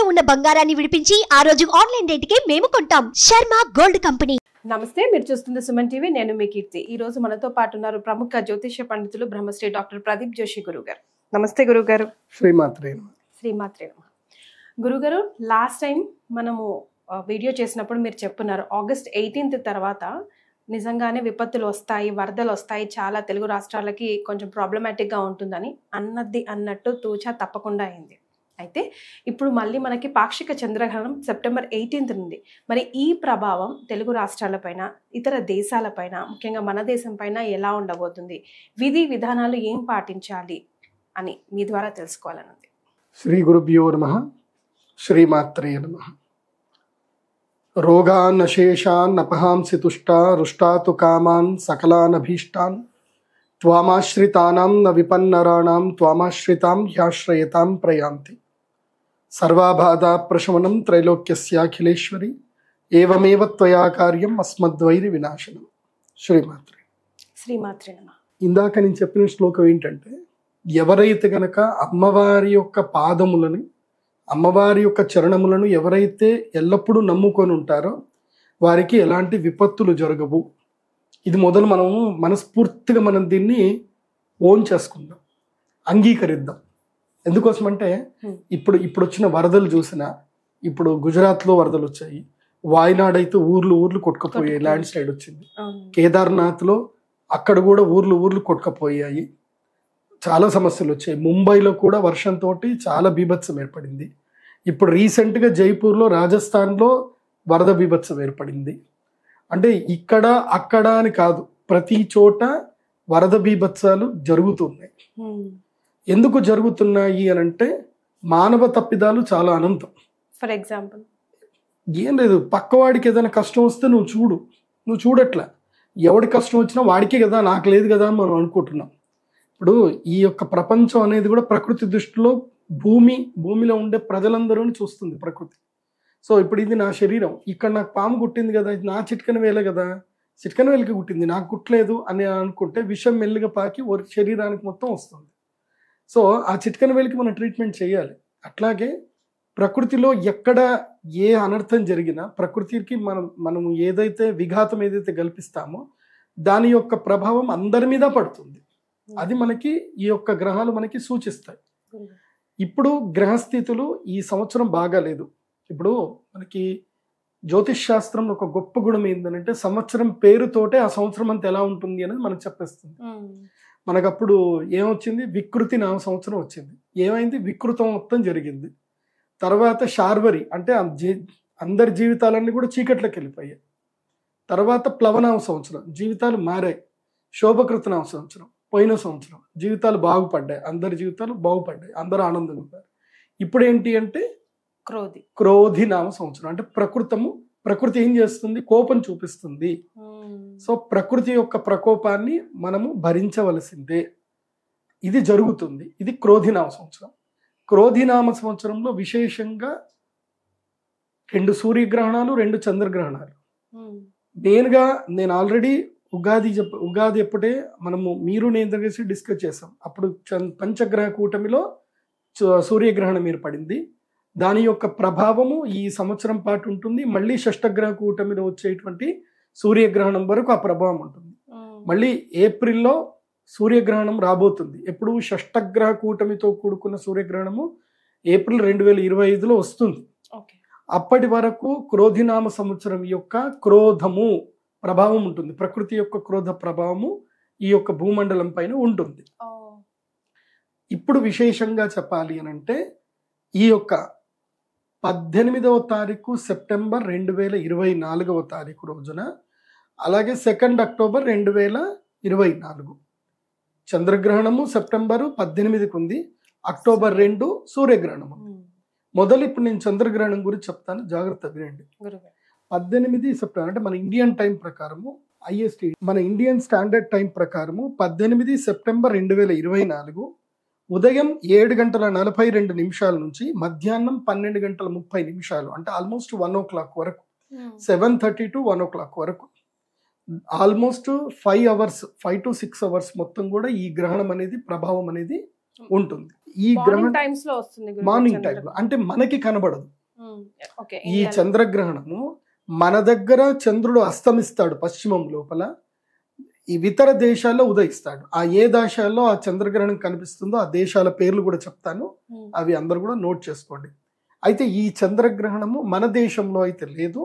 తాకట్టులో ఉన్న బంగారాన్ని విడిపించి ఆ రోజు ఆన్లైన్ రేటుకే మేము కొంటాం. Sharma gold company. నమస్తే, మీరు చూస్తుంది సుమన్ టీవీ. నేను మీ కీర్తి. ఈ రోజు మనతో పాటు ఉన్నారు ప్రముఖ జ్యోతిష్య పండితులు బ్రహ్మశ్రీ డాక్టర్ ప్రదీప్ జోషి గురుగారు. నమస్తే గురుగారు. శ్రీమాత్రే నమః. గురుగారు, లాస్ట్ టైం మనము వీడియో చేసినప్పుడు మీరు చెప్పున్నారు ఆగస్ట్ 18th తర్వాత నిజంగానే విపత్తులు వస్తాయి, వరదలు వస్తాయి, చాలా తెలుగు రాష్ట్రాలకి కొంచెం ప్రాబ్లమాటిక్గా ఉంటుందని. అన్నది అన్నట్టు తూచా తప్పకుండా అయింది. అయితే ఇప్పుడు మళ్ళీ మనకి పాక్షిక చంద్రగ్రహణం సెప్టెంబర్ 18th నుండి. మరి ఈ ప్రభావం తెలుగు రాష్ట్రాలపైన, ఇతర దేశాలపైన, ముఖ్యంగా మన దేశం పైన ఎలా ఉండబోతుంది, విధి విధానాలు ఏం పాటించాలి అని మీ ద్వారా తెలుసుకోవాలనుంది. శ్రీ గురుభ్యో నమః. శ్రీమాత్రే నమః. రోగాన్ అశేషాన్ అపహాంసి తుష్టా రుష్టాతు కామాన్ సకలాన్ అభీష్టాన్ త్వామాశ్రితానాం న విపన్నరాణాం త్వామాశ్రితాం హ్యాశ్రయతాం ప్రయాంతి. సర్వాబాధా ప్రశమనం త్రైలోక్యస్యాఖిలేశ్వరి ఏవమేవ త్వయా కార్యం అస్మద్వైరి వినాశనం. శ్రీమాత్రే నమః. ఇందాక నేను చెప్పిన శ్లోకం ఏంటంటే, ఎవరైతే గనక అమ్మవారి యొక్క పాదములని, అమ్మవారి యొక్క చరణములను ఎవరైతే ఎల్లప్పుడూ నమ్ముకొని ఉంటారో వారికి ఎలాంటి విపత్తులు జరగవు. ఇది మొదలు మనము మనస్ఫూర్తిగా మనం దీన్ని ఓన్ చేసుకుందాం, అంగీకరిద్దాం. ఎందుకోసమంటే ఇప్పుడు వచ్చిన వరదలు చూసినా, ఇప్పుడు గుజరాత్లో వరదలు వచ్చాయి, వాయనాడ్ అయితే ఊర్లు కొట్టుకుపోయాయి, ల్యాండ్ స్లైడ్ వచ్చింది. కేదార్నాథ్లో అక్కడ కూడా ఊర్లు కొట్టుకుపోయాయి, చాలా సమస్యలు వచ్చాయి. ముంబైలో కూడా వర్షంతో చాలా బీభత్సం ఏర్పడింది. ఇప్పుడు రీసెంట్గా జైపూర్లో, రాజస్థాన్లో వరద బీభత్సం ఏర్పడింది. అంటే ఇక్కడ అక్కడ అని కాదు, ప్రతి చోట వరద బీభత్సాలు జరుగుతున్నాయి. ఎందుకు జరుగుతున్నాయి అని అంటే, మానవ తప్పిదాలు చాలా అనంతం. ఫర్ ఎగ్జాంపుల్ ఏం లేదు, పక్కవాడికి ఏదైనా కష్టం వస్తే నువ్వు చూడట్లా. ఎవడి కష్టం వచ్చినా వాడికే కదా, నాకు లేదు కదా అని మనం అనుకుంటున్నాం. ఇప్పుడు ఈ యొక్క ప్రపంచం అనేది కూడా ప్రకృతి దృష్టిలో భూమిలో ఉండే ప్రజలందరూ చూస్తుంది ప్రకృతి. సో ఇప్పుడు ఇది నా శరీరం, ఇక్కడ నాకు పాము కుట్టింది కదా, ఇది నా చిట్కన వేలే కదా, చిట్కన వేలకి కుట్టింది, నాకు కుట్టలేదు అని అనుకుంటే విషం మెల్లిగా పాకి శరీరానికి మొత్తం వస్తుంది. సో ఆ చిట్కన వేలికి మనం ట్రీట్మెంట్ చేయాలి. అట్లాగే ప్రకృతిలో ఎక్కడ ఏ అనర్థం జరిగినా ప్రకృతికి మనం ఏదైతే విఘాతం ఏదైతే కల్పిస్తామో దాని యొక్క ప్రభావం అందరి మీద పడుతుంది. అది మనకి ఈ యొక్క గ్రహాలు మనకి సూచిస్తాయి. ఇప్పుడు గ్రహస్థితులు ఈ సంవత్సరం బాగాలేదు. ఇప్పుడు మనకి జ్యోతిష్ శాస్త్రంలో ఒక గొప్ప గుణం ఏంటంటే, సంవత్సరం పేరుతోటే ఆ సంవత్సరం అంతా ఎలా ఉంటుంది అనేది మనకు చెప్పేస్తుంది. మనకప్పుడు ఏమొచ్చింది, వికృతి నామ సంవత్సరం వచ్చింది. ఏమైంది, వికృతం మొత్తం జరిగింది. తర్వాత శార్వరి అంటే అందరి జీవితాలన్నీ కూడా చీకట్లోకి వెళ్ళిపోయాయి. తర్వాత ప్లవనామ సంవత్సరం, జీవితాలు మారాయి. శోభకృతనామ సంవత్సరం, పోయిన సంవత్సరం జీవితాలు బాగుపడ్డాయి, అందరి జీవితాలు బాగుపడ్డాయి, అందరూ ఆనందంగా ఉన్నారు. ఇప్పుడు ఏంటి అంటే క్రోధి నామ సంవత్సరం. అంటే ప్రకృతి ఏం చేస్తుంది, కోపం చూపిస్తుంది. సో ప్రకృతి యొక్క ప్రకోపాన్ని మనము భరించవలసిందే. ఇది జరుగుతుంది. ఇది క్రోధినామ సంవత్సరం. క్రోధినామ సంవత్సరంలో విశేషంగా 2 సూర్యగ్రహణాలు, 2 చంద్రగ్రహణాలు. నేను ఆల్రెడీ ఉగాది ఎప్పుడే మీరు నేను కలిసి డిస్కస్ చేసాం. అప్పుడు పంచగ్రహ కూటమిలో సూర్యగ్రహణం ఏర్పడింది. దాని యొక్క ప్రభావము ఈ సంవత్సరం పాటు ఉంటుంది. మళ్ళీ షష్టగ్రహ కూటమిలో వచ్చేటువంటి సూర్యగ్రహణం వరకు ఆ ప్రభావం ఉంటుంది. మళ్ళీ ఏప్రిల్లో సూర్యగ్రహణం రాబోతుంది. ఎప్పుడు షష్టగ్రహ కూటమితో కూడుకున్న సూర్యగ్రహణము ఏప్రిల్ 2025లో వస్తుంది. అప్పటి వరకు క్రోధినామ సంవత్సరం యొక్క క్రోధము ప్రభావం ఉంటుంది. ప్రకృతి యొక్క క్రోధ ప్రభావము ఈ యొక్క భూమండలం పైన ఉంటుంది. ఇప్పుడు విశేషంగా చెప్పాలి అని అంటే, ఈ యొక్క 18వ తారీఖు సెప్టెంబర్ 2024వ తారీఖు రోజున, అలాగే 2 అక్టోబర్ 2024 చంద్రగ్రహణము సెప్టెంబర్ 18కి ఉంది, అక్టోబర్ 2 సూర్యగ్రహణము. మొదలు ఇప్పుడు నేను చంద్రగ్రహణం గురించి చెప్తాను, జాగ్రత్త వినండి. 18 సెప్టెంబర్ అంటే మన ఇండియన్ టైం ప్రకారము, ఐఎస్టీ మన ఇండియన్ స్టాండర్డ్ టైం ప్రకారము 18 సెప్టెంబర్ 2024 ఉదయం 7:42 నుంచి మధ్యాహ్నం 12:30 అంటే ఆల్మోస్ట్ 1 o'clock వరకు, 7:30 to 1 o'clock వరకు, ఆల్మోస్ట్ 5 to 6 అవర్స్ మొత్తం కూడా ఈ గ్రహణం అనేది ప్రభావం అనేది ఉంటుంది. ఈ గ్రహణం టైమ్స్ లో వస్తుంది మార్నింగ్ టైంలో, అంటే మనకి కనబడదు. ఓకే, ఈ చంద్రగ్రహణము మన దగ్గర చంద్రుడు అస్తమిస్తాడు పశ్చిమం లోపల, ఈ ఇతర దేశాల్లో ఉదయిస్తాడు. ఆ ఏ దేశాల్లో ఆ చంద్రగ్రహణం కనిపిస్తుందో ఆ దేశాల పేర్లు కూడా చెప్తాను, అవి అందరు కూడా నోట్ చేసుకోండి. అయితే ఈ చంద్రగ్రహణము మన దేశంలో అయితే లేదు,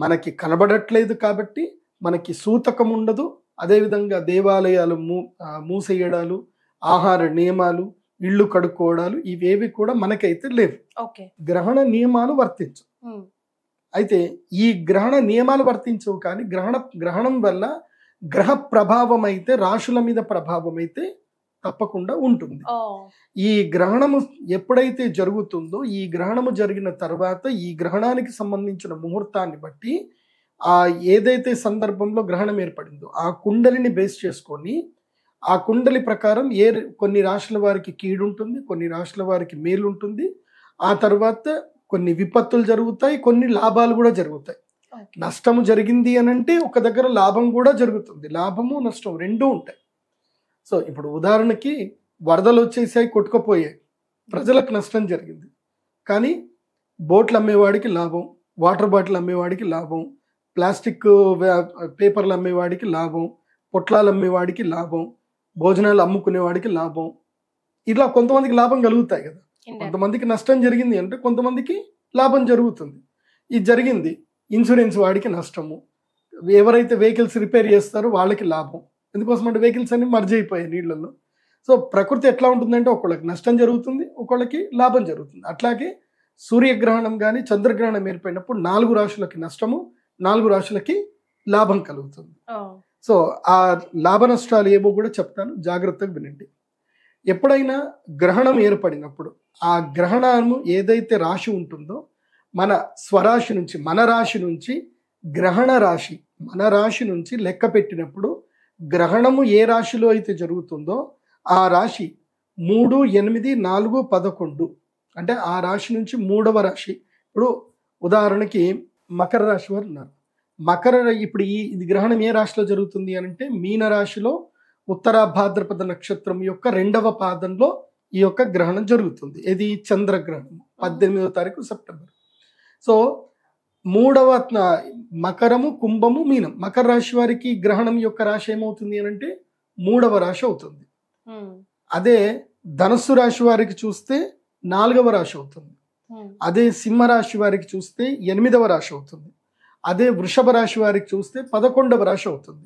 మనకి కనబడట్లేదు కాబట్టి మనకి సూతకం ఉండదు. అదేవిధంగా దేవాలయాలు మూసేయడాలు, ఆహార నియమాలు, ఇళ్ళు కడుక్కోవడాలు ఇవేవి కూడా మనకైతే లేవు. గ్రహణ నియమాలు వర్తించు. అయితే ఈ గ్రహణ నియమాలు వర్తించవు, కానీ గ్రహణం వల్ల గ్రహ ప్రభావం అయితే, రాశుల మీద ప్రభావం అయితే తప్పకుండా ఉంటుంది. ఈ గ్రహణము ఎప్పుడైతే జరుగుతుందో, ఈ గ్రహణము జరిగిన తర్వాత ఈ గ్రహణానికి సంబంధించిన ముహూర్తాన్ని బట్టి ఆ ఏదైతే సందర్భంలో గ్రహణం ఏర్పడిందో ఆ కుండలిని బేస్ చేసుకొని, ఆ కుండలి ప్రకారం కొన్ని రాశుల వారికి కీడు ఉంటుంది, కొన్ని రాశుల వారికి మేలు ఉంటుంది. ఆ తర్వాత కొన్ని విపత్తులు జరుగుతాయి, కొన్ని లాభాలు కూడా జరుగుతాయి. నష్టము జరిగింది అని అంటే ఒక దగ్గర లాభం కూడా జరుగుతుంది. లాభము నష్టం రెండూ ఉంటాయి. సో ఇప్పుడు ఉదాహరణకి వరదలు వచ్చేసాయి, కొట్టుకుపోయాయి, ప్రజలకు నష్టం జరిగింది. కానీ బోట్లు అమ్మేవాడికి లాభం, వాటర్ బాటిల్ అమ్మేవాడికి లాభం, ప్లాస్టిక్ పేపర్లు అమ్మేవాడికి లాభం, పొట్లాలు అమ్మేవాడికి లాభం, భోజనాలు అమ్ముకునేవాడికి లాభం. ఇట్లా కొంతమందికి లాభం కలుగుతాయి కదా. కొంతమందికి నష్టం జరిగింది అంటే కొంతమందికి లాభం జరుగుతుంది. ఇది జరిగింది, ఇన్సూరెన్స్ వాడికి నష్టము, ఎవరైతే వెహికల్స్ రిపేర్ చేస్తారో వాళ్ళకి లాభం. ఎందుకోసం అంటే వెహికల్స్ అన్ని మర్జ్ అయిపోయాయి నీళ్ళల్లో. సో ప్రకృతి ఎట్లా ఉంటుందంటే ఒకళ్ళకి నష్టం జరుగుతుంది, ఒకళ్ళకి లాభం జరుగుతుంది. అట్లాగే సూర్యగ్రహణం కానీ చంద్రగ్రహణం ఏర్పడినప్పుడు 4 రాశులకి నష్టము, 4 రాశులకి లాభం కలుగుతుంది. సో ఆ లాభ నష్టాలు ఏవో కూడా చెప్తాను, జాగ్రత్తగా వినండి. ఎప్పుడైనా గ్రహణం ఏర్పడినప్పుడు ఆ గ్రహణము ఏదైతే రాశి ఉంటుందో, మన స్వరాశి నుంచి, మన రాశి నుంచి గ్రహణ రాశి, మన రాశి నుంచి లెక్క పెట్టినప్పుడు గ్రహణము ఏ రాశిలో అయితే జరుగుతుందో ఆ రాశి 3, 8, 4, 11 అంటే ఆ రాశి నుంచి 3వ రాశి. ఇప్పుడు ఉదాహరణకి మకర రాశి వారు ఉన్నారు. ఇప్పుడు ఇది గ్రహణం ఏ రాశిలో జరుగుతుంది అని అంటే మీన రాశిలో ఉత్తర భాద్రపద నక్షత్రం యొక్క 2వ పాదంలో ఈ యొక్క గ్రహణం జరుగుతుంది. ఇది చంద్రగ్రహణం 18వ తారీఖు సెప్టెంబర్. సో 3వ మకరము, కుంభము, మీనం. మకర రాశి వారికి గ్రహణం యొక్క రాశి ఏమవుతుంది అని అంటే 3వ రాశి అవుతుంది. అదే ధనుస్సు రాశి వారికి చూస్తే 4వ రాశి అవుతుంది. అదే సింహ రాశి వారికి చూస్తే 8వ రాశి అవుతుంది. అదే వృషభ రాశి వారికి చూస్తే 11వ రాశి అవుతుంది.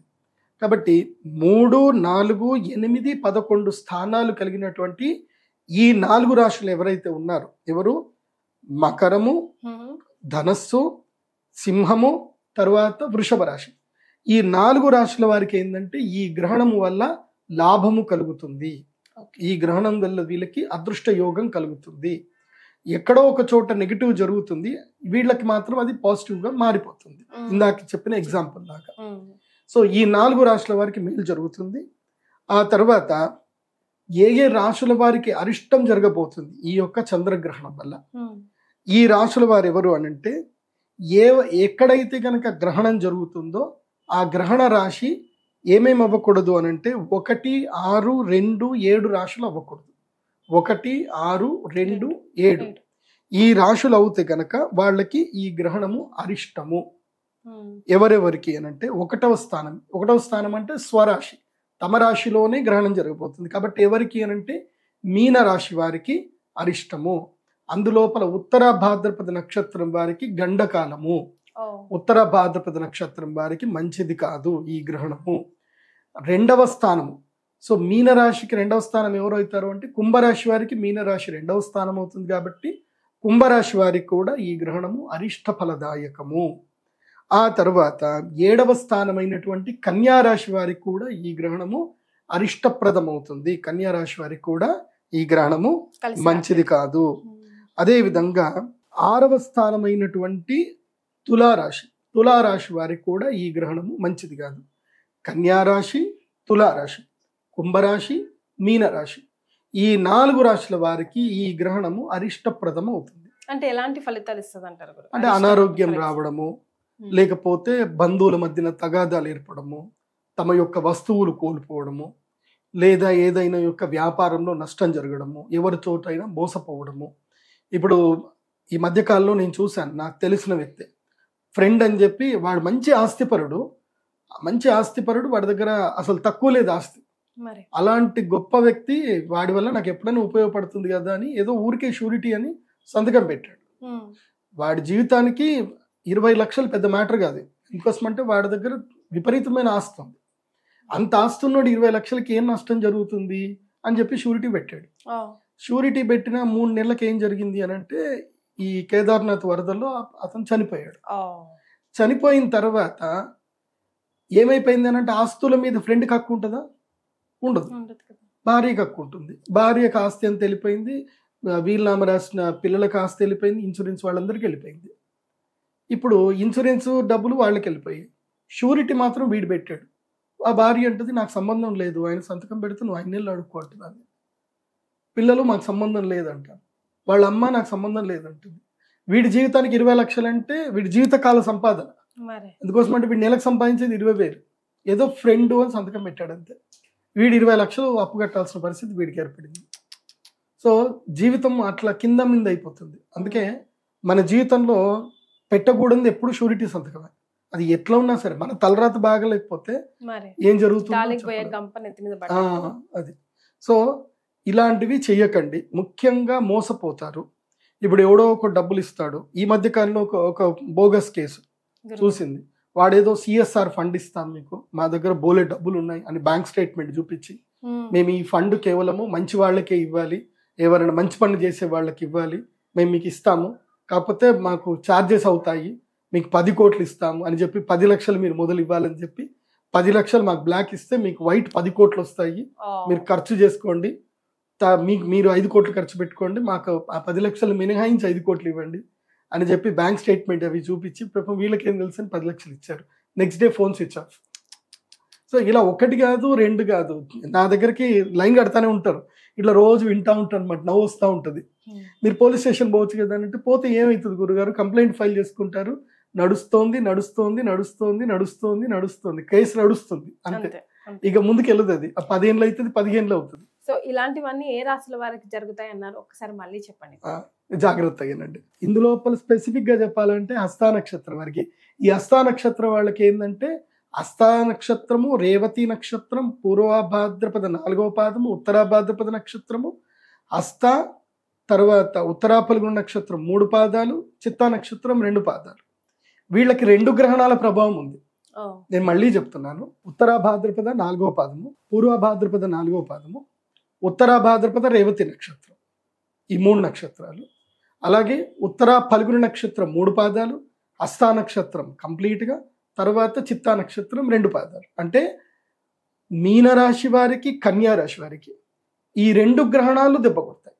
కాబట్టి 3, 4, 8, 11 స్థానాలు కలిగినటువంటి ఈ 4 రాశులు ఎవరైతే ఉన్నారో, ఎవరు మకరము, ధనస్సు, సింహము, తర్వాత వృషభ రాశి, ఈ 4 రాశుల వారికి ఏంటంటే ఈ గ్రహణము వల్ల లాభము కలుగుతుంది. ఈ గ్రహణం వల్ల వీళ్ళకి అదృష్ట యోగం కలుగుతుంది. ఎక్కడో ఒక చోట నెగిటివ్ జరుగుతుంది, వీళ్ళకి మాత్రం అది పాజిటివ్గా మారిపోతుంది. ఇందాక చెప్పిన ఎగ్జాంపుల్ లాగా. సో ఈ 4 రాశుల వారికి మేలు జరుగుతుంది. ఆ తర్వాత ఏ రాశుల వారికి అరిష్టం జరగబోతుంది ఈ యొక్క చంద్రగ్రహణం వల్ల. ఈ రాశుల వారు ఎవరు అనంటే, ఎక్కడైతే కనుక గ్రహణం జరుగుతుందో ఆ గ్రహణ రాశి ఏమేమి అవ్వకూడదు అనంటే 1, 6, 2, 7 రాశులు అవ్వకూడదు. 1, 6, 2, 7 ఈ రాశులు అవుతే గనక వాళ్ళకి ఈ గ్రహణము అరిష్టము. ఎవరెవరికి అనంటే 1వ స్థానం. 1వ స్థానం అంటే స్వరాశి, తమ రాశిలోనే గ్రహణం జరగబోతుంది. కాబట్టి ఎవరికి అనంటే మీన రాశి వారికి అరిష్టము. అందులోపల ఉత్తర భాద్రపద నక్షత్రం వారికి గండకాలము, ఉత్తర భాద్రపద నక్షత్రం వారికి మంచిది కాదు ఈ గ్రహణము. 2వ స్థానము. సో మీనరాశికి 2వ స్థానం ఎవరు అవుతారు అంటే కుంభరాశి వారికి మీనరాశి 2వ స్థానం అవుతుంది. కాబట్టి కుంభరాశి వారికి కూడా ఈ గ్రహణము అరిష్ట ఫలదాయకము. ఆ తర్వాత 7వ స్థానమైనటువంటి కన్యారాశి వారికి కూడా ఈ గ్రహణము అరిష్టప్రదం అవుతుంది. కన్యారాశి వారికి కూడా ఈ గ్రహణము మంచిది కాదు. అదేవిధంగా 6వ స్థానమైనటువంటి తులారాశి వారికి కూడా ఈ గ్రహణము మంచిది కాదు. కన్యారాశి, తులారాశి, కుంభరాశి, మీనరాశి ఈ 4 రాశుల వారికి ఈ గ్రహణము అరిష్టప్రదం అవుతుంది. అంటే ఎలాంటి ఫలితాలు ఇస్తుంది అంటారు? అంటే అనారోగ్యం రావడము, లేకపోతే బంధువుల మధ్యన తగాదాలు ఏర్పడము, తమ యొక్క వస్తువులు కోల్పోవడము, లేదా ఏదైనా యొక్క వ్యాపారంలో నష్టం జరగడము, ఎవరి చోటైనా మోసపోవడము. ఇప్పుడు ఈ మధ్యకాలంలో నేను చూశాను, నాకు తెలిసిన వ్యక్తి ఫ్రెండ్ అని చెప్పి, వాడు మంచి ఆస్తిపరుడు, వాడి దగ్గర అసలు తక్కువ లేదు ఆస్తి. మరి అలాంటి గొప్ప వ్యక్తి వాడి వల్ల నాకు ఎప్పుడైనా ఉపయోగపడుతుంది కదా అని ఏదో ఊరికే షూరిటీ అని సంతకం పెట్టాడు. వాడి జీవితానికి 20 లక్షలు పెద్ద మ్యాటర్ కాదు. ఇంకోసం అంటే వాడి దగ్గర విపరీతమైన ఆస్తి ఉంది. అంత ఆస్తి ఉన్నోడు 20 లక్షలకి ఏం నష్టం జరుగుతుంది అని చెప్పి షూరిటీ పెట్టాడు. షూరిటీ పెట్టిన 3 నెలలకు ఏం జరిగింది అని అంటే, ఈ కేదార్నాథ్ వరదల్లో అతను చనిపోయాడు. చనిపోయిన తర్వాత ఏమైపోయింది అని అంటే, ఆస్తుల మీద ఫ్రెండ్కి హక్కు ఉంటుందా? ఉండదు. భార్యకి హక్కు ఉంటుంది. భార్యకు ఆస్తి ఎంత వెళ్ళిపోయింది, వీలునామా రాసిన పిల్లలకు ఆస్తి వెళ్ళిపోయింది, ఇన్సూరెన్స్ వాళ్ళందరికీ వెళ్ళిపోయింది. ఇప్పుడు ఇన్సూరెన్స్ డబ్బులు వాళ్ళకి వెళ్ళిపోయాయి, షూరిటీ మాత్రం వీడు పెట్టాడు. ఆ భార్య అంటుంది నాకు సంబంధం లేదు, ఆయన సంతకం పెడితే నువ్వు 5 నెలలు అడుక్కుంటున్నాను. పిల్లలు మాకు సంబంధం లేదంటారు, వాళ్ళ అమ్మ నాకు సంబంధం లేదంటుంది. వీడి జీవితానికి 20 లక్షలు అంటే వీడి జీవితకాల సంపాదన. అందుకోసం అంటే వీడి నెలకు సంపాదించేది 20,000, ఏదో ఫ్రెండ్ అని సంతకం పెట్టాడు అంతే. వీడు 20 లక్షలు అప్పు కట్టాల్సిన పరిస్థితి వీడికి ఏర్పడింది. సో జీవితం అట్లా కింద మీద అయిపోతుంది. అందుకే మన జీవితంలో పెట్టకూడదు ఎప్పుడు షూరిటీ సంతకమే. అది ఎట్లా ఉన్నా సరే, మన తలరాత బాగలేకపోతే ఏం జరుగుతుంది అది. సో ఇలాంటివి చెయ్యకండి, ముఖ్యంగా మోసపోతారు. ఇప్పుడు ఎవడో ఒక డబ్బులు ఇస్తాడు. ఈ మధ్య కాలంలో ఒక బోగస్ కేసు చూసింది. వాడేదో సిఎస్ఆర్ ఫండ్ ఇస్తాం మీకు, మా దగ్గర బోలే డబ్బులు ఉన్నాయి అని బ్యాంక్ స్టేట్మెంట్ చూపించి, మేము ఈ ఫండ్ కేవలము మంచి వాళ్ళకే ఇవ్వాలి, ఎవరైనా మంచి పనులు చేసే వాళ్ళకి ఇవ్వాలి, మేము మీకు ఇస్తాము, కాకపోతే మాకు ఛార్జెస్ అవుతాయి, మీకు 10 కోట్లు ఇస్తాము అని చెప్పి 10 లక్షలు మీరు మొదలు ఇవ్వాలని చెప్పి 10 లక్షలు మాకు బ్లాక్ ఇస్తే మీకు వైట్ 10 కోట్లు వస్తాయి, మీరు ఖర్చు చేసుకోండి, మీరు 5 కోట్లు ఖర్చు పెట్టుకోండి, మాకు ఆ 10 లక్షలు మినహాయించి 5 కోట్లు ఇవ్వండి అని చెప్పి బ్యాంక్ స్టేట్మెంట్ అవి చూపించి వీళ్ళకి ఏం తెలుసు అని 10 లక్షలు ఇచ్చారు. Next day phone switch off. So ఇలా 1 కాదు 2 కాదు, నా దగ్గరికి లైన్ కడతానే ఉంటారు. ఇట్లా రోజు వింటూ ఉంటాను అనమాట, నవ్వు వస్తూ ఉంటుంది. మీరు పోలీస్ స్టేషన్ పోవచ్చు కదా అంటే, పోతే ఏమవుతుంది గురుగారు, కంప్లైంట్ ఫైల్ చేసుకుంటారు, నడుస్తోంది కేసు నడుస్తుంది అంతే, ఇక ముందుకు వెళ్ళదు. అది 10 ఏళ్ళు అవుతుంది, 15 అవుతుంది. సో ఇలాంటివన్నీ ఏ రాశుల వారికి జరుగుతాయి అన్నారు, ఒకసారి మళ్ళీ చెప్పండి. జాగ్రత్తగానండి. ఇందులోపల స్పెసిఫిక్ గా చెప్పాలంటే హస్తా నక్షత్రం వారికి, ఈ హస్తా నక్షత్రం వాళ్ళకి ఏంటంటే, హస్తా నక్షత్రము, రేవతి నక్షత్రం, పూర్వభాద్రపద 4వ పాదము, ఉత్తరాభాద్రపద నక్షత్రము, హస్త తర్వాత ఉత్తరాఫల్గుణ నక్షత్రం 3 పాదాలు, చిత్తా నక్షత్రం 2 పాదాలు. వీళ్ళకి 2 గ్రహణాల ప్రభావం ఉంది. నేను మళ్ళీ చెప్తున్నాను, ఉత్తరాభాద్రపద 4వ పాదము, పూర్వభాద్రపద 4వ పాదము, ఉత్తరాభాద్రపద రేవతి నక్షత్రం, ఈ 3 నక్షత్రాలు. అలాగే ఉత్తరా ఫల్గుణ నక్షత్రం 3 పాదాలు, హస్తా నక్షత్రం కంప్లీట్గా, తర్వాత చిత్తా నక్షత్రం 2 పాదాలు. అంటే మీనరాశి వారికి, కన్యా రాశి వారికి ఈ 2 గ్రహణాలు దెబ్బ కొడతాయి.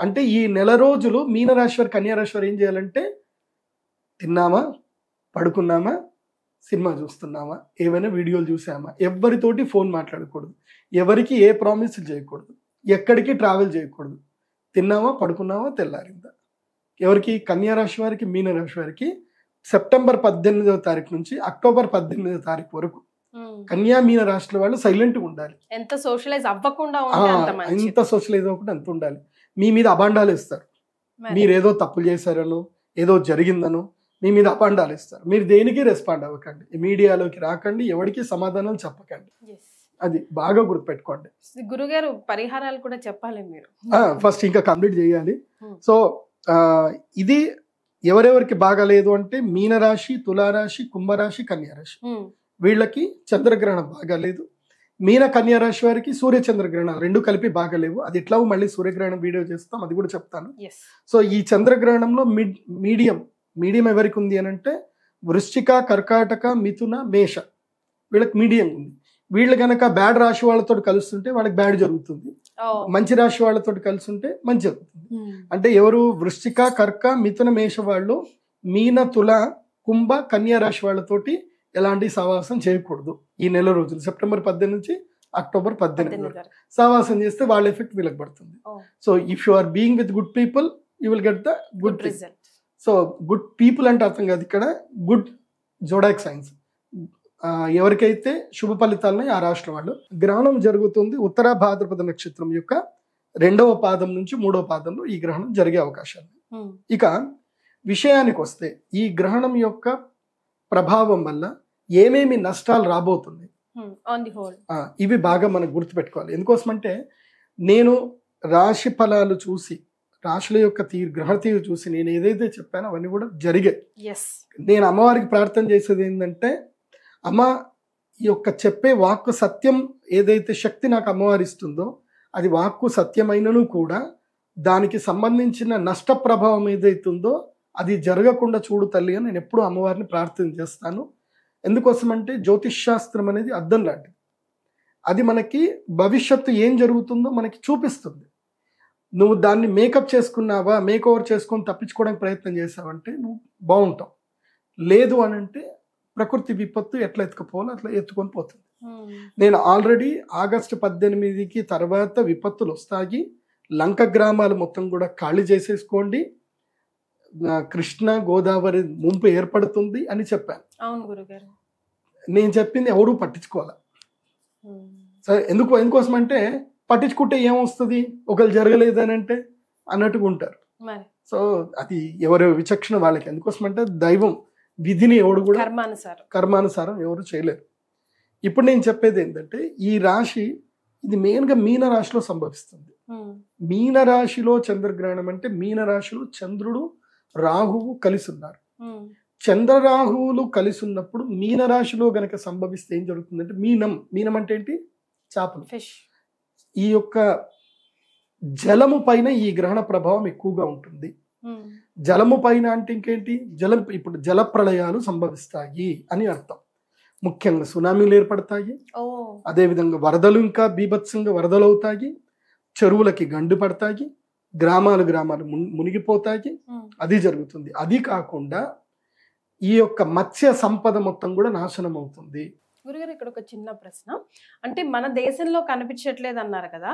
అంటే ఈ నెల రోజులు మీనరాశి వారు, కన్యా రాశి వారు ఏం చేయాలంటే, తిన్నామా, పడుకున్నామా, సినిమా చూస్తున్నామా, ఏమైనా వీడియోలు చూసామా, ఎవరితోటి ఫోన్ మాట్లాడకూడదు, ఎవరికి ఏ ప్రామిస్లు చేయకూడదు, ఎక్కడికి ట్రావెల్ చేయకూడదు, తిన్నామా, పడుకున్నామా, తెల్లారిందా. ఎవరికి? కన్యా రాశి వారికి, మీనరాశి వారికి సెప్టెంబర్ 18వ తారీఖు నుంచి అక్టోబర్ 18వ తారీఖు వరకు కన్యా మీన రాశుల వాళ్ళు సైలెంట్గా ఉండాలి. ఎంత సోషలైజ్ అవ్వకుండా అంత ఉండాలి. మీ మీద అబాండాలు ఇస్తారు, మీరు ఏదో తప్పులు చేశారనో, ఏదో జరిగిందనో మీ మీద అబాండాలు ఇస్తారు. మీరు దేనికి రెస్పాండ్ అవ్వకండి, మీడియాలోకి రాకండి, ఎవరికి సమాధానాలు చెప్పకండి. అది బాగా గుర్తుపెట్టుకోండి. గురుగారు పరిహారాలు కూడా చెప్పాలి మీరు. ఫస్ట్ ఇంకా కంప్లీట్ చేయాలి. సో ఇది ఎవరెవరికి బాగాలేదు అంటే, మీనరాశి, తులారాశి, కుంభరాశి, కన్యారాశి వీళ్ళకి చంద్రగ్రహణం బాగాలేదు. మీన కన్యా రాశి వారికి సూర్య చంద్రగ్రహణాలు 2 కలిపి బాగాలేవు. అది ఎట్లా మళ్ళీ సూర్యగ్రహణం వీడియో చేస్తాం, అది కూడా చెప్తాను. సో ఈ చంద్రగ్రహణంలో మీడియం ఎవరికి ఉంది అని అంటే, వృశ్చిక, కర్కాటక, మిథున, మేష వీళ్ళకి మీడియం ఉంది. వీళ్ళు కనుక బ్యాడ్ రాశి వాళ్ళతో కలుస్తుంటే వాళ్ళకి బ్యాడ్ జరుగుతుంది, మంచి రాశి వాళ్ళతో కలిసి ఉంటే మంచి జరుగుతుంది. అంటే ఎవరు? వృశ్చిక, కర్క, మిథున, మేష వాళ్ళు మీన, తుల, కుంభ, కన్యా రాశి వాళ్ళతోటి ఎలాంటి సహవాసం చేయకూడదు ఈ నెల రోజులు, సెప్టెంబర్ 18 నుంచి అక్టోబర్ 18 వరకు. సహవాసం చేస్తే వాళ్ళ ఎఫెక్ట్ వీళ్ళకి పడుతుంది. So if you are being with good people you will get the good result. So good people అంటే అర్థం కాదు ఇక్కడ, గుడ్ జోడాక్ సైన్స్, ఎవరికైతే శుభ ఫలితాలని ఆ రాష్ట్రం వాళ్ళు. గ్రహణం జరుగుతుంది ఉత్తర భాద్రపద నక్షత్రం యొక్క 2వ పాదం నుంచి 3వ పాదంలో ఈ గ్రహణం జరిగే అవకాశాలు. ఇక విషయానికి వస్తే ఈ గ్రహణం యొక్క ప్రభావం వల్ల ఏమేమి నష్టాలు రాబోతుంది ఇవి బాగా మనం గుర్తుపెట్టుకోవాలి. ఎందుకోసమంటే నేను రాశి ఫలాలు చూసి రాశుల యొక్క గ్రహ తీరు చూసి నేను ఏదైతే చెప్పానో అవన్నీ కూడా జరిగాయి. నేను అమ్మవారికి ప్రార్థన చేసేది ఏంటంటే, అమ్మ ఈ యొక్క చెప్పే వాక్కు సత్యం ఏదైతే శక్తి నాకు అమ్మవారి ఇస్తుందో అది వాక్కు సత్యమైనను కూడా దానికి సంబంధించిన నష్ట ప్రభావం ఏదైతుందో అది జరగకుండా చూడు తల్లి అని నేను ఎప్పుడూ అమ్మవారిని ప్రార్థన చేస్తాను. ఎందుకోసమంటే జ్యోతిష్ శాస్త్రం అనేది అద్దం లాంటిది. అది మనకి భవిష్యత్తు ఏం జరుగుతుందో మనకి చూపిస్తుంది. నువ్వు దాన్ని మేకప్ చేసుకున్నావా, మేక్ ఓవర్ చేసుకొని తప్పించుకోవడానికి ప్రయత్నం చేసావంటే నువ్వు బాగుంటావు. లేదు అని అంటే ప్రకృతి విపత్తు ఎట్లా ఎత్తుకుపోవాలో అట్లా ఎత్తుకొని పోతుంది. నేను ఆల్రెడీ ఆగస్టు 18కి తర్వాత విపత్తులు వస్తాయి, లంక గ్రామాలు మొత్తం కూడా ఖాళీ చేసేసుకోండి, కృష్ణ గోదావరి ముంపు ఏర్పడుతుంది అని చెప్పాను. అవును గురుగారు. నేను చెప్పింది ఎవడూ పట్టించుకోవాలి. సరే ఎందుకోసం అంటే పట్టించుకుంటే ఏమొస్తుంది, ఒకరు జరగలేదని అంటే అన్నట్టుగా ఉంటారు. సో అది ఎవరి విచక్షణ వాళ్ళకి. ఎందుకోసం అంటే దైవం విధిని ఎవడు కూడా కర్మానుసారం ఎవరు చేయలేరు. ఇప్పుడు నేను చెప్పేది ఏంటంటే ఈ రాశి ఇది మెయిన్గా మీన రాశిలో సంభవిస్తుంది. మీన రాశిలో చంద్రగ్రహణం అంటే మీన రాశిలో చంద్రుడు రాహువు కలిసి ఉన్నారు. చంద్రరాహువులు కలిసి ఉన్నప్పుడు మీన రాశిలో గనక సంభవిస్తే ఏం జరుగుతుందంటే మీనం అంటే ఏంటి, చేపలు. ఈ యొక్క జలము పైన ఈ గ్రహణ ప్రభావం ఎక్కువగా ఉంటుంది. జలము పైన అంటే ఇంకేంటి, ఇప్పుడు జల ప్రళయాలు సంభవిస్తాయి అని అర్థం. ముఖ్యంగా సునామీలు ఏర్పడతాయి, అదేవిధంగా వరదలు ఇంకా బీభత్సంగా వరదలు అవుతాయి, చెరువులకి గండు పడతాయి, గ్రామాలు మునిగిపోతాయి. అది జరుగుతుంది. అది కాకుండా ఈ యొక్క మత్స్య సంపద మొత్తం కూడా నాశనం అవుతుంది. గురుగారు ఇక్కడ ఒక చిన్న ప్రశ్న, అంటే మన దేశంలో కనిపించట్లేదు అన్నారు కదా,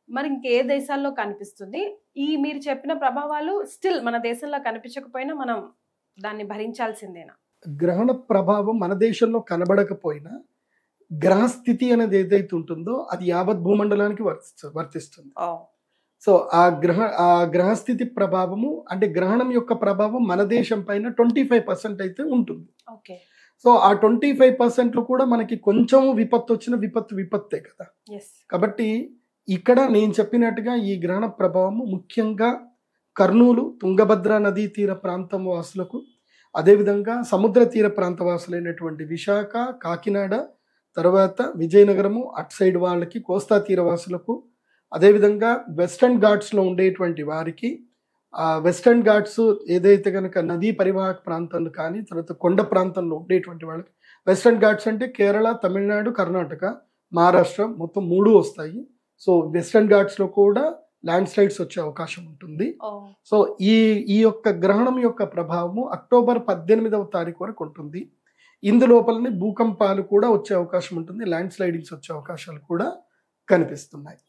మరి ఇంకే దేశాల్లో కనిపిస్తుంది? ఈ మీరు చెప్పిన ప్రభావాలు స్టిల్ మన దేశంలో కనిపించకపోయినా మనం దాన్ని భరించాల్సిందేనా? గ్రహణ ప్రభావం మన దేశంలో కనబడకపోయినా గ్రహస్థితి అనేది ఏదైతే ఉంటుందో అది యావత్ భూమండలానికి వర్తిస్తుంది. సో ఆ గ్రహస్థితి ప్రభావము అంటే గ్రహణం యొక్క ప్రభావం మన దేశం పైన 25% అయితే ఉంటుంది. సో ఆ 25% కూడా మనకి కొంచెం విపత్తు వచ్చిన విపత్తే కదా. కాబట్టి ఇక్కడ నేను చెప్పినట్టుగా ఈ గ్రహణ ప్రభావము ముఖ్యంగా కర్నూలు తుంగభద్ర నదీ తీర ప్రాంతం వాసులకు, అదేవిధంగా సముద్ర తీర ప్రాంత వాసులైనటువంటి విశాఖ, కాకినాడ, తర్వాత విజయనగరము అటు సైడ్ వాళ్ళకి, కోస్తా తీర వాసులకు, అదేవిధంగా వెస్టర్న్ ఘాట్స్లో ఉండేటువంటి వారికి, వెస్టర్న్ ఘాట్స్ ఏదైతే కనుక నదీ పరివాహక ప్రాంతాలు కానీ తర్వాత కొండ ప్రాంతంలో ఉండేటువంటి వాళ్ళకి, వెస్టర్న్ ఘాట్స్ అంటే కేరళ, తమిళనాడు, కర్ణాటక, మహారాష్ట్ర మొత్తం 3 వస్తాయి. సో వెస్టర్న్ ఘాట్స్లో కూడా ల్యాండ్ స్లైడ్స్ వచ్చే అవకాశం ఉంటుంది. సో ఈ యొక్క గ్రహణం యొక్క ప్రభావము అక్టోబర్ 18వ తారీఖు వరకు ఉంటుంది. ఇందులోపలనే భూకంపాలు కూడా వచ్చే అవకాశం ఉంటుంది, ల్యాండ్ స్లైడింగ్స్ వచ్చే అవకాశాలు కూడా కనిపిస్తున్నాయి.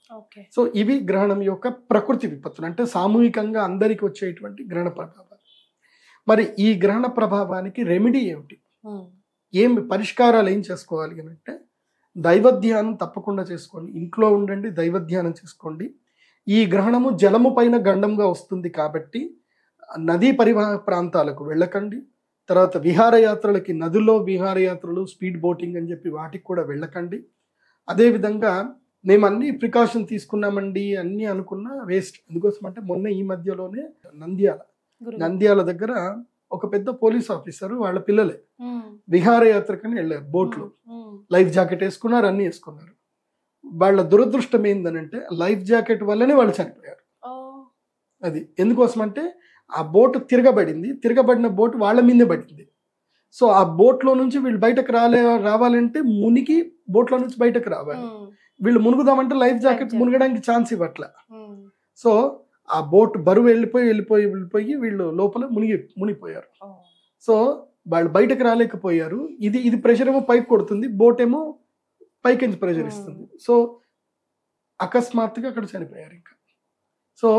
సో ఇవి గ్రహణం యొక్క ప్రకృతి విపత్తులు, అంటే సామూహికంగా అందరికి వచ్చేటువంటి గ్రహణ ప్రభావాలు. మరి ఈ గ్రహణ ప్రభావానికి రెమెడీ ఏమిటి, ఏం పరిష్కారాలు ఏం చేసుకోవాలి అని అంటే దైవధ్యానం తప్పకుండా చేసుకోండి. ఇంట్లో ఉండండి, దైవధ్యానం చేసుకోండి. ఈ గ్రహణము జలము పైన గండంగా వస్తుంది కాబట్టి నదీ పరివాహక ప్రాంతాలకు వెళ్ళకండి. తర్వాత విహారయాత్రలకి, నదుల్లో విహారయాత్రలు, స్పీడ్ బోటింగ్ అని చెప్పి వాటికి కూడా వెళ్ళకండి. అదేవిధంగా మేము అన్ని ప్రికాషన్ తీసుకున్నామండి అన్నీ అనుకున్నా వేస్ట్. ఎందుకోసం అంటే మొన్న ఈ మధ్యలోనే నంద్యాల దగ్గర ఒక పెద్ద పోలీస్ ఆఫీసర్ వాళ్ళ పిల్లలే విహారయాత్రకని వెళ్ళారు, బోట్లో లైఫ్ జాకెట్ వేసుకున్నారు, అన్ని వేసుకున్నారు. వాళ్ళ దురదృష్టం ఏందనంటే లైఫ్ జాకెట్ వల్లనే వాళ్ళు చనిపోయారు. అది ఎందుకోసం అంటే ఆ బోట్ తిరగబడిన బోట్ వాళ్ళ మీదే పడింది. సో ఆ బోట్లో నుంచి వీళ్ళు బయటకు రావాలంటే మునిగి బోట్లో నుంచి బయటకు రావాలి. వీళ్ళు మునుగుదామంటే లైఫ్ జాకెట్ మునగడానికి ఛాన్స్ ఇవ్వట్ల. సో ఆ బోట్ బరువు వెళ్ళిపోయి వీళ్ళు లోపల మునిగిపోయారు. సో వాళ్ళు బయటకు రాలేకపోయారు. ఇది ప్రెషర్ ఏమో పైకి కొడుతుంది, బోట్ ఏమో పైకి ప్రెషర్ ఇస్తుంది. సో అకస్మాత్తుగా అక్కడ చనిపోయారు. ఇంకా సో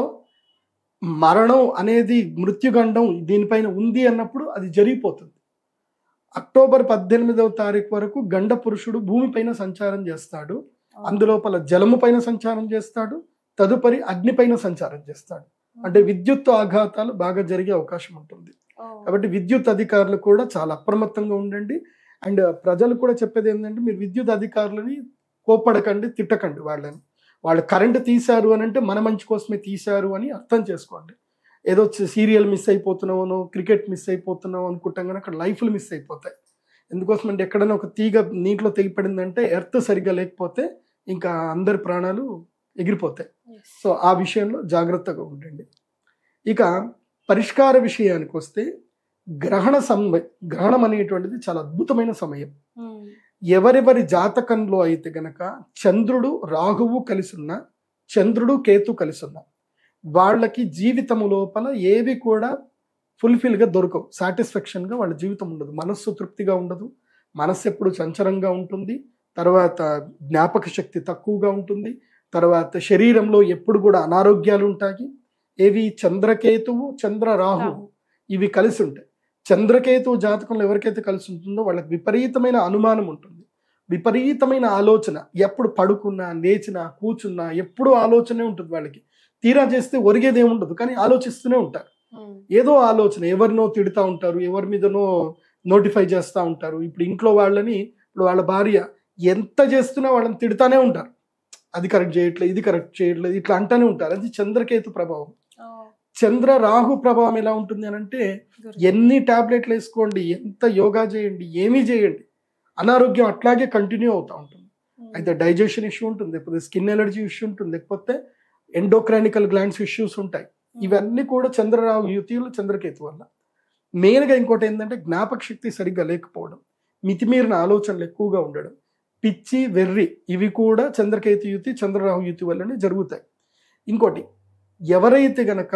మరణం అనేది మృత్యుగండం దీనిపైన ఉంది అన్నప్పుడు అది జరిగిపోతుంది. అక్టోబర్ 18వ తారీఖు వరకు గండ పురుషుడు భూమిపైన సంచారం చేస్తాడు. అందులోపల జలము పైన సంచారం చేస్తాడు, తదుపరి అగ్ని పైన సంచారం చేస్తాడు. అంటే విద్యుత్ ఆఘాతాలు బాగా జరిగే అవకాశం ఉంటుంది. కాబట్టి విద్యుత్ అధికారులు కూడా చాలా అప్రమత్తంగా ఉండండి. అండ్ ప్రజలు కూడా చెప్పేది ఏంటంటే, మీరు విద్యుత్ అధికారులని కోప్పడకండి, తిట్టకండి వాళ్ళని. వాళ్ళు కరెంటు తీశారు అని అంటే మన మంచి కోసమే తీశారు అని అర్థం చేసుకోండి. ఏదో సీరియల్ మిస్ అయిపోతున్నామో, క్రికెట్ మిస్ అయిపోతున్నాం అనుకుంటాం కానీ అక్కడ లైఫ్లు మిస్ అయిపోతాయి. ఎందుకోసం అంటే ఎక్కడైనా ఒక తీగ నీటిలో తెగిపడిందంటే ఎర్త్ సరిగ్గా లేకపోతే ఇంకా అందరి ప్రాణాలు ఎగిరిపోతాయి. సో ఆ విషయంలో జాగ్రత్తగా ఉండండి. ఇక పరిష్కార విషయానికి వస్తే గ్రహణం అనేటువంటిది చాలా అద్భుతమైన సమయం. ఎవరెవరి జాతకంలో అయితే గనక చంద్రుడు రాహువు కలిసి ఉన్న, చంద్రుడు కేతు కలిసి ఉన్న వాళ్ళకి జీవితము లోపల ఏవి కూడా ఫుల్ఫిల్గా దొరకవు, సాటిస్ఫాక్షన్గా వాళ్ళ జీవితం ఉండదు, మనస్సు తృప్తిగా ఉండదు, మనస్సు ఎప్పుడు చంచలంగా ఉంటుంది, తర్వాత జ్ఞాపక శక్తి తక్కువగా ఉంటుంది, తర్వాత శరీరంలో ఎప్పుడు కూడా అనారోగ్యాలు ఉంటాయి. ఏవి? చంద్రకేతువు, చంద్ర రాహువు ఇవి కలిసి ఉంటాయి. చంద్రకేతువు జాతకంలో ఎవరికైతే కలిసి ఉంటుందో వాళ్ళకి విపరీతమైన అనుమానం ఉంటుంది, విపరీతమైన ఆలోచన. ఎప్పుడు పడుకున్నా, లేచినా, కూర్చున్నా ఎప్పుడూ ఆలోచనే ఉంటుంది వాళ్ళకి. తీరా చేస్తే ఒరిగేది ఏముండదు, కానీ ఆలోచిస్తూనే ఉంటారు. ఏదో ఆలోచన, ఎవరినో తిడుతూ ఉంటారు, ఎవరి మీదనో నోటిఫై చేస్తూ ఉంటారు. ఇప్పుడు ఇంట్లో వాళ్ళని, ఇప్పుడు వాళ్ళ భార్య ఎంత చేస్తున్నా వాళ్ళని తిడుతూనే ఉంటారు, అది కరెక్ట్ చేయట్లేదు, ఇది కరెక్ట్ చేయట్లేదు, ఇట్లా అంటానే ఉంటారు. అది చంద్రకేతు ప్రభావం. చంద్ర రాహు ప్రభావం ఎలా ఉంటుంది అని అంటే, ఎన్ని టాబ్లెట్లు వేసుకోండి, ఎంత యోగా చేయండి, ఏమీ చేయండి, అనారోగ్యం అట్లాగే కంటిన్యూ అవుతూ ఉంటుంది. అయితే డైజెషన్ ఇష్యూ ఉంటుంది, లేకపోతే స్కిన్ ఎలర్జీ ఇష్యూ ఉంటుంది, లేకపోతే ఎండోక్రైనికల్ గ్లాండ్స్ ఇష్యూస్ ఉంటాయి. ఇవన్నీ కూడా చంద్రరాహు యుతిలు, చంద్రకేతు వల్ల. మెయిన్గా ఇంకోటి ఏంటంటే జ్ఞాపక శక్తి సరిగ్గా లేకపోవడం, మితిమీరిన ఆలోచనలు ఎక్కువగా ఉండడం, పిచ్చి, వెర్రి, ఇవి కూడా చంద్రకేతు యుతి, చంద్రరాహు యుతి వల్లనే జరుగుతాయి. ఇంకోటి, ఎవరైతే గనక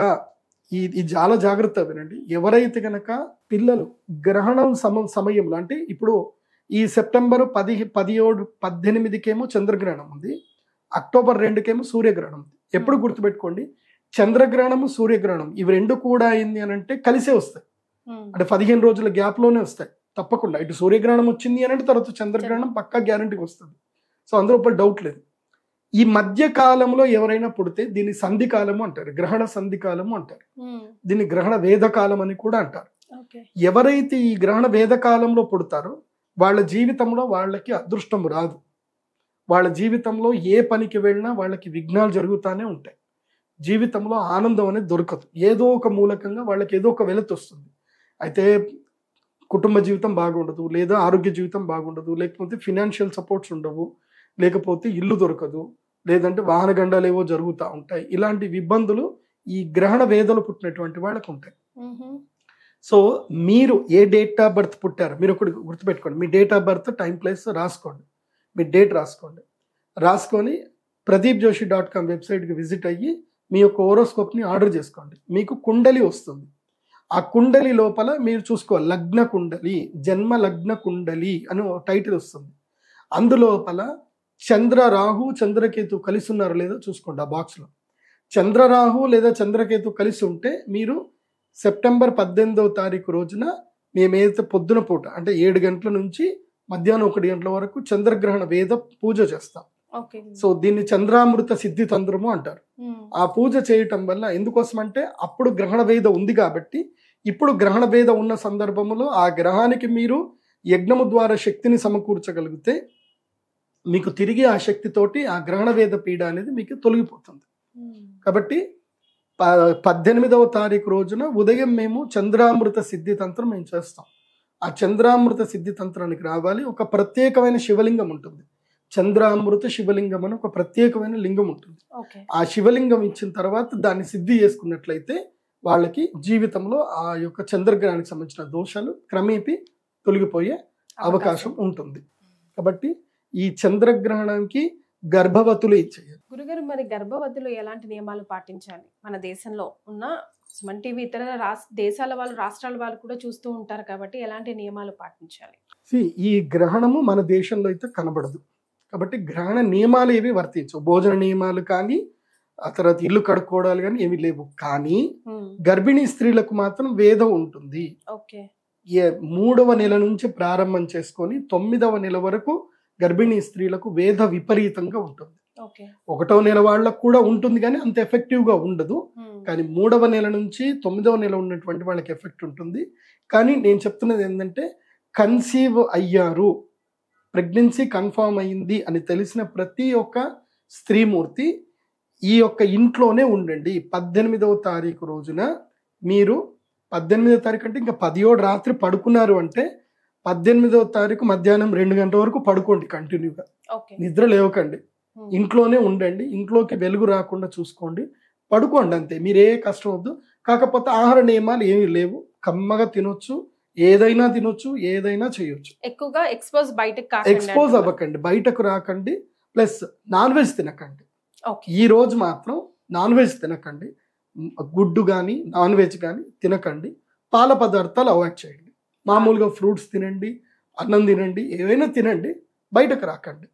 ఇది చాలా జాగ్రత్త వినండి, ఎవరైతే గనక పిల్లలు గ్రహణం సమయంలో, అంటే ఇప్పుడు ఈ సెప్టెంబర్ 17, 18కేమో చంద్రగ్రహణం ఉంది, అక్టోబర్ 2కేమో సూర్యగ్రహణం ఉంది. ఎప్పుడు గుర్తుపెట్టుకోండి, చంద్రగ్రహణము, సూర్యగ్రహణం ఇవి రెండు కూడా అయింది అని అంటే కలిసే వస్తాయి. అంటే 15 రోజుల గ్యాప్ లోనే వస్తాయి తప్పకుండా. ఇటు సూర్యగ్రహణం వచ్చింది అని అంటే తర్వాత చంద్రగ్రహణం పక్కా గ్యారంటీకి వస్తుంది. సో అందులో ఒక డౌట్ లేదు. ఈ మధ్య కాలంలో ఎవరైనా పుడితే దీన్ని సంధి కాలము అంటారు, గ్రహణ సంధి కాలము అంటారు, దీన్ని గ్రహణ వేద కాలం అని కూడా అంటారు. ఎవరైతే ఈ గ్రహణ వేద కాలంలో పుడతారో వాళ్ళ జీవితంలో వాళ్ళకి అదృష్టం రాదు, వాళ్ళ జీవితంలో ఏ పనికి వెళ్ళినా వాళ్ళకి విఘ్నాలు జరుగుతూనే ఉంటాయి, జీవితంలో ఆనందం అనేది దొరకదు, ఏదో ఒక మూలకంగా వాళ్ళకి ఏదో ఒక వెలుతు వస్తుంది. అయితే కుటుంబ జీవితం బాగుండదు, లేదా ఆరోగ్య జీవితం బాగుండదు, లేకపోతే ఫినాన్షియల్ సపోర్ట్స్ ఉండవు, లేకపోతే ఇల్లు దొరకదు, లేదంటే వాహన గండాలు ఏవో జరుగుతూ ఉంటాయి. ఇలాంటి ఇబ్బందులు ఈ గ్రహణ వేదలు పుట్టినటువంటి వాళ్ళకు ఉంటాయి. సో మీరు ఏ డేట్ ఆఫ్ బర్త్ పుట్టారు, మీరు ఒకటి గుర్తుపెట్టుకోండి, మీ date of birth, time, place రాసుకోండి, మీ డేట్ రాసుకొని pradeepjoshi.com వెబ్సైట్కి విజిట్ అయ్యి మీ యొక్క హోరోస్కోప్ని ఆర్డర్ చేసుకోండి. మీకు కుండలి వస్తుంది. ఆ కుండలి లోపల మీరు చూసుకోవాలి, లగ్న కుండలి, జన్మ లగ్న కుండలి అని టైటిల్ వస్తుంది. అందులోపల చంద్ర రాహు, చంద్రకేతు కలిసి ఉన్నారో లేదో చూసుకోండి. ఆ బాక్స్లో చంద్రరాహు లేదా చంద్రకేతు కలిసి ఉంటే మీరు సెప్టెంబర్ 18వ తారీఖు రోజున మేమైతే పొద్దున పూట అంటే 7 గంటల నుంచి మధ్యాహ్నం 1 గంటల వరకు చంద్రగ్రహణ వేద పూజ చేస్తాం. సో దీన్ని చంద్రామృత సిద్ధి తంత్రము అంటారు. ఆ పూజ చేయటం వల్ల ఎందుకోసం అంటే అప్పుడు గ్రహణ వేద ఉంది కాబట్టి, ఇప్పుడు గ్రహణ వేద ఉన్న సందర్భంలో ఆ గ్రహానికి మీరు యజ్ఞము ద్వారా శక్తిని సమకూర్చగలిగితే మీకు తిరిగి ఆ శక్తితోటి ఆ గ్రహణ వేద పీడ అనేది మీకు తొలగిపోతుంది. కాబట్టి 18వ తారీఖు రోజున ఉదయం మేము చంద్రామృత సిద్ధి తంత్రం మేము చేస్తాం. ఆ చంద్రామృత సిద్ధి తంత్రానికి రావాలి. ఒక ప్రత్యేకమైన శివలింగం ఉంటుంది, చంద్రామృత శివలింగం అని ఒక ప్రత్యేకమైన లింగం ఉంటుంది. ఆ శివలింగం ఇచ్చిన తర్వాత దాన్ని సిద్ధి చేసుకున్నట్లయితే వాళ్ళకి జీవితంలో ఆ యొక్క చంద్రగ్రహానికి సంబంధించిన దోషాలు క్రమేపీ తొలగిపోయే అవకాశం ఉంటుంది. కాబట్టి ఈ చంద్రగ్రహణానికి గర్భవతులు ఇచ్చేయాలి. గురుగారు, మరి గర్భవతులు ఎలాంటి నియమాలు పాటించాలి? మన దేశంలో ఉన్న సుమన్ టీవీ ఇతర దేశాల వాళ్ళు, రాష్ట్రాల వాళ్ళు కూడా చూస్తూ ఉంటారు కాబట్టి ఎలాంటి నియమాలు పాటించాలి? ఈ గ్రహణము మన దేశంలో అయితే కనబడదు కాబట్టి గ్రహణ నియమాలు ఏవి వర్తించవు. భోజన నియమాలు కానీ, ఆ తర్వాత ఇల్లు కడుక్కోవడాలు కానీ ఏమి లేవు. కానీ గర్భిణీ స్త్రీలకు మాత్రం వేదం ఉంటుంది. మూడవ నెల నుంచి ప్రారంభం చేసుకొని 9వ నెల వరకు గర్భిణీ స్త్రీలకు వేద విపరీతంగా ఉంటుంది. ఓకే. 1వ నెల వాళ్ళకు కూడా ఉంటుంది కానీ అంత ఎఫెక్టివ్గా ఉండదు. కానీ 3వ నెల నుంచి 9వ నెల ఉన్నటువంటి వాళ్ళకి ఎఫెక్ట్ ఉంటుంది. కానీ నేను చెప్తున్నది ఏంటంటే కన్సీవ్ అయ్యారు, ప్రెగ్నెన్సీ కన్ఫర్మ్ అయ్యింది అని తెలిసిన ప్రతి ఒక్క స్త్రీమూర్తి ఈ యొక్క ఇంట్లోనే ఉండండి. 18వ తారీఖు రోజున మీరు 18వ తారీఖు అంటే ఇంకా 17 రాత్రి పడుకున్నారు అంటే 18వ తారీఖు మధ్యాహ్నం 2 గంటల వరకు పడుకోండి కంటిన్యూగా. నిద్ర లేవకండి, ఇంట్లోనే ఉండండి. ఇంట్లోకి వెలుగు రాకుండా చూసుకోండి, పడుకోండి అంతే. మీరే కష్టం వద్దు. కాకపోతే ఆహార నియమాలు ఏమీ లేవు, కమ్మగా తినొచ్చు, ఏదైనా తినొచ్చు, ఏదైనా చేయొచ్చు. ఎక్కువగా ఎక్స్పోజ్ అవ్వకండి, బయటకు రాకండి. ప్లస్ నాన్ వెజ్ తినకండి. ఓకే. ఈ రోజు మాత్రం నాన్ వెజ్ తినకండి, గుడ్డు కానీ నాన్ వెజ్ కానీ తినకండి. పాల పదార్థాలు అవాయిడ్ చేయండి. మామూలుగా ఫ్రూట్స్ తినండి, అన్నం తినండి, ఏవైనా తినండి, బయటకు రాకండి.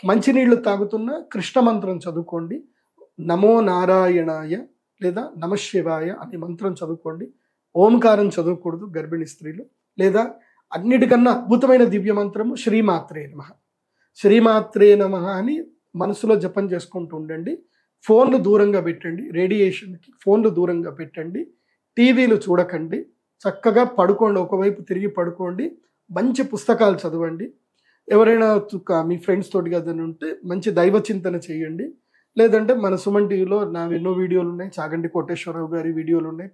మంచినీళ్లు తాగుతున్న కృష్ణ మంత్రం చదువుకోండి. నమో నారాయణాయ లేదా నమశివాయ అనే మంత్రం చదువుకోండి. ఓంకారం చదవకూడదు గర్భిణీ స్త్రీలు. లేదా అన్నిటికన్నా అద్భుతమైన దివ్య మంత్రము శ్రీమాత్రే నమః, శ్రీమాత్రే నమః అని మనసులో జపం చేసుకుంటూ ఉండండి. ఫోన్లు దూరంగా పెట్టండి, రేడియేషన్కి ఫోన్లు దూరంగా పెట్టండి. టీవీలు చూడకండి, చక్కగా పడుకోండి, ఒకవైపు తిరిగి పడుకోండి. మంచి పుస్తకాలు చదవండి. ఎవరైనా మీ ఫ్రెండ్స్ తోటి కదా ఉంటే మంచి దైవ చింతన చేయండి. లేదంటే మన సుమన్ టీవీలో నా ఎన్నో వీడియోలు ఉన్నాయి, చాగంటి కోటేశ్వరరావు గారి వీడియోలు ఉన్నాయి.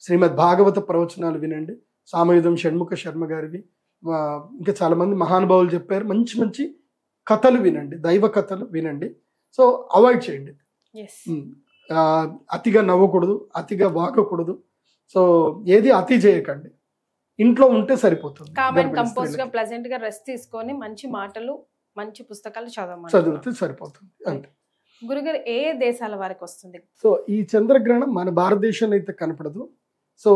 శ్రీమద్ భాగవత ప్రవచనాలు వినండి, సామయుధం షణ్ముఖ శర్మ గారివి, ఇంకా చాలామంది మహానుభావులు చెప్పారు. మంచి మంచి కథలు వినండి, దైవ కథలు వినండి. సో అవాయిడ్ చేయండి. అతిగా నవ్వకూడదు, అతిగా వాగకూడదు. సో ఏది అతి చేయకండి, ఇంట్లో ఉంటే సరిపోతుంది. ప్లెజెంట్ గా రెస్ట్ తీసుకొని మంచి మాటలు, మంచి పుస్తకాలు చదివితే సరిపోతుంది అంతే. గురుగారు, ఏ దేశాల వారికి వస్తుంది? సో ఈ చంద్రగ్రహణం మన భారతదేశంలో అయితే కనపడదు. సో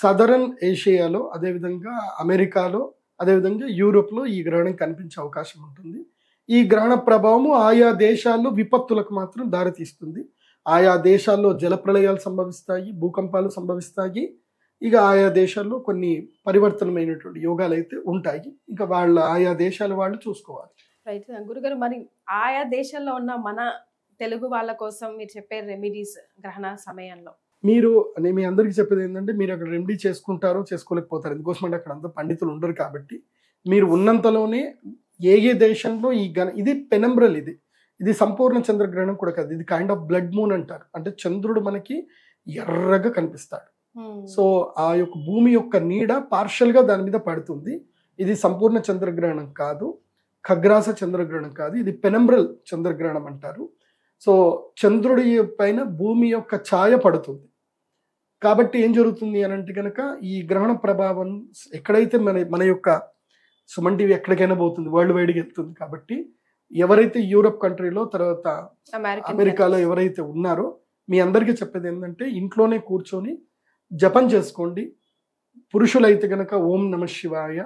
సదరన్ ఏషియాలో, అదేవిధంగా అమెరికాలో, అదేవిధంగా యూరోప్లో ఈ గ్రహణం కనిపించే అవకాశం ఉంటుంది. ఈ గ్రహణ ప్రభావము ఆయా దేశాల్లో విపత్తులకు మాత్రం దారితీస్తుంది. ఆయా దేశాల్లో జలప్రళయాలు సంభవిస్తాయి, భూకంపాలు సంభవిస్తాయి. ఇక ఆయా దేశాల్లో కొన్ని పరివర్తనమైనటువంటి యోగాలు అయితే ఉంటాయి. ఇంకా ఆయా దేశాల వాళ్ళు చూసుకోవాలి. రైట్ గురుగారు, మరి ఆయా దేశాల్లో ఉన్న మన తెలుగు వాళ్ళ కోసం మీరు చెప్పే రెమెడీస్ గ్రహణ సమయంలో? నేను మీ అందరికీ చెప్పేది ఏంటంటే, మీరు అక్కడ రెమెడీ చేసుకుంటారో చేసుకోలేకపోతారు. ఎందుకోసం అంటే అక్కడ అంతా పండితులు ఉండరు. కాబట్టి మీరు ఉన్నంతలోనే ఏ దేశంలో ఇది పెనంబ్రల్, ఇది సంపూర్ణ చంద్రగ్రహణం కూడా కాదు. ఇది కైండ్ ఆఫ్ బ్లడ్ మూన్ అంటారు. అంటే చంద్రుడు మనకి ఎర్రగా కనిపిస్తాడు. సో ఆ యొక్క భూమి యొక్క నీడ పార్షల్ గా దాని మీద పడుతుంది. ఇది సంపూర్ణ చంద్రగ్రహణం కాదు, ఖగ్రాస చంద్రగ్రహణం కాదు, ఇది పెనంబ్రల్ చంద్రగ్రహణం అంటారు. సో చంద్రుడి పైన భూమి యొక్క ఛాయ పడుతుంది. కాబట్టి ఏం జరుగుతుంది అని అంటే కనుక, ఈ గ్రహణ ప్రభావం ఎక్కడైతే మన యొక్క సుమన్ టీవీ ఎక్కడికైనా పోతుంది, వరల్డ్ వైడ్గా వెళ్తుంది. కాబట్టి ఎవరైతే యూరోప్ కంట్రీలో, తర్వాత అమెరికాలో ఎవరైతే ఉన్నారో, మీ అందరికీ చెప్పేది ఏంటంటే, ఇంట్లోనే కూర్చొని జపం చేసుకోండి. పురుషులైతే కనుక ఓం నమ శివాయ,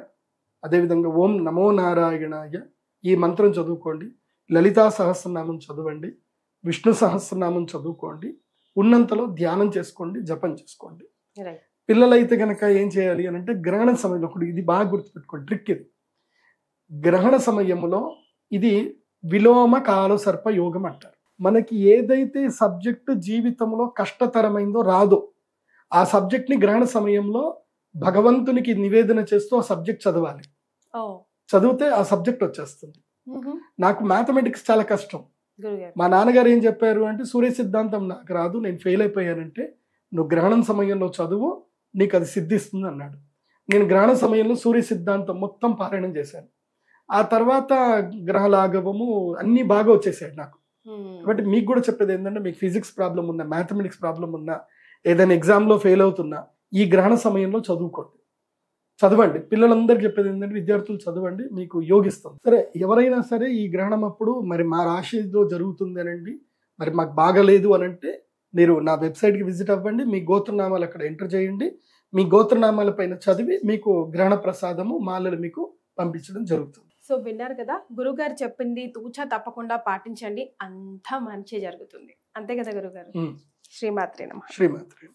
అదేవిధంగా ఓం నమో నారాయణాయ ఈ మంత్రం చదువుకోండి. లలితా సహస్రనామం చదవండి, విష్ణు సహస్రనామం చదువుకోండి. ఉన్నంతలో ధ్యానం చేసుకోండి, జపం చేసుకోండి. పిల్లలైతే కనుక ఏం చేయాలి అని అంటే, గ్రహణ సమయంలో ఇది బాగా గుర్తుపెట్టుకోండి, ట్రిక్ ఇది. గ్రహణ సమయంలో ఇది విలోమ కాల సర్ప యోగం అంటారు. మనకి ఏదైతే సబ్జెక్టు జీవితంలో కష్టతరమైందో రాదో, ఆ సబ్జెక్ట్ని గ్రహణ సమయంలో భగవంతునికి నివేదన చేస్తూ ఆ సబ్జెక్ట్ చదవాలి. చదివితే ఆ సబ్జెక్ట్ వచ్చేస్తుంది. నాకు మ్యాథమెటిక్స్ చాలా కష్టం. మా నాన్నగారు ఏం చెప్పారు అంటే, సూర్య సిద్ధాంతం నాకు రాదు, నేను ఫెయిల్ అయిపోయానంటే నువ్వు గ్రహణం సమయంలో చదువు, నీకు అది సిద్ధిస్తుంది అన్నాడు. నేను గ్రహణ సమయంలో సూర్య సిద్ధాంతం మొత్తం పారాయణం చేశాను. ఆ తర్వాత గ్రహలాఘవము అన్నీ బాగా వచ్చేసాడు నాకు. కాబట్టి మీకు కూడా చెప్పేది ఏంటంటే, మీకు ఫిజిక్స్ ప్రాబ్లం ఉన్నా, మ్యాథమెటిక్స్ ప్రాబ్లం ఉన్నా, ఏదైనా ఎగ్జామ్లో ఫెయిల్ అవుతున్నా, ఈ గ్రహణ సమయంలో చదవండి. పిల్లలందరికీ చెప్పేది ఏంటంటే, విద్యార్థులు చదవండి, మీకు యోగిస్తుంది. సరే, ఎవరైనా సరే ఈ గ్రహణం అప్పుడు మరి మా రాశిలో జరుగుతుంది అనండి, మరి మాకు బాగలేదు అని అంటే, మీరు నా వెబ్సైట్కి విజిట్ అవ్వండి, మీ గోత్రనామాలు అక్కడ ఎంటర్ చేయండి. మీ గోత్రనామాల పైన చదివి మీకు గ్రహణ ప్రసాదము, మాలలు మీకు పంపించడం జరుగుతుంది. సో విన్నారు కదా, గురుగారు చెప్పింది తూచా తప్పకుండా పాటించండి, అంతా మంచి జరుగుతుంది. అంతే కదా గురుగారు? శ్రీమాత్రే నమః. శ్రీమాత్రే.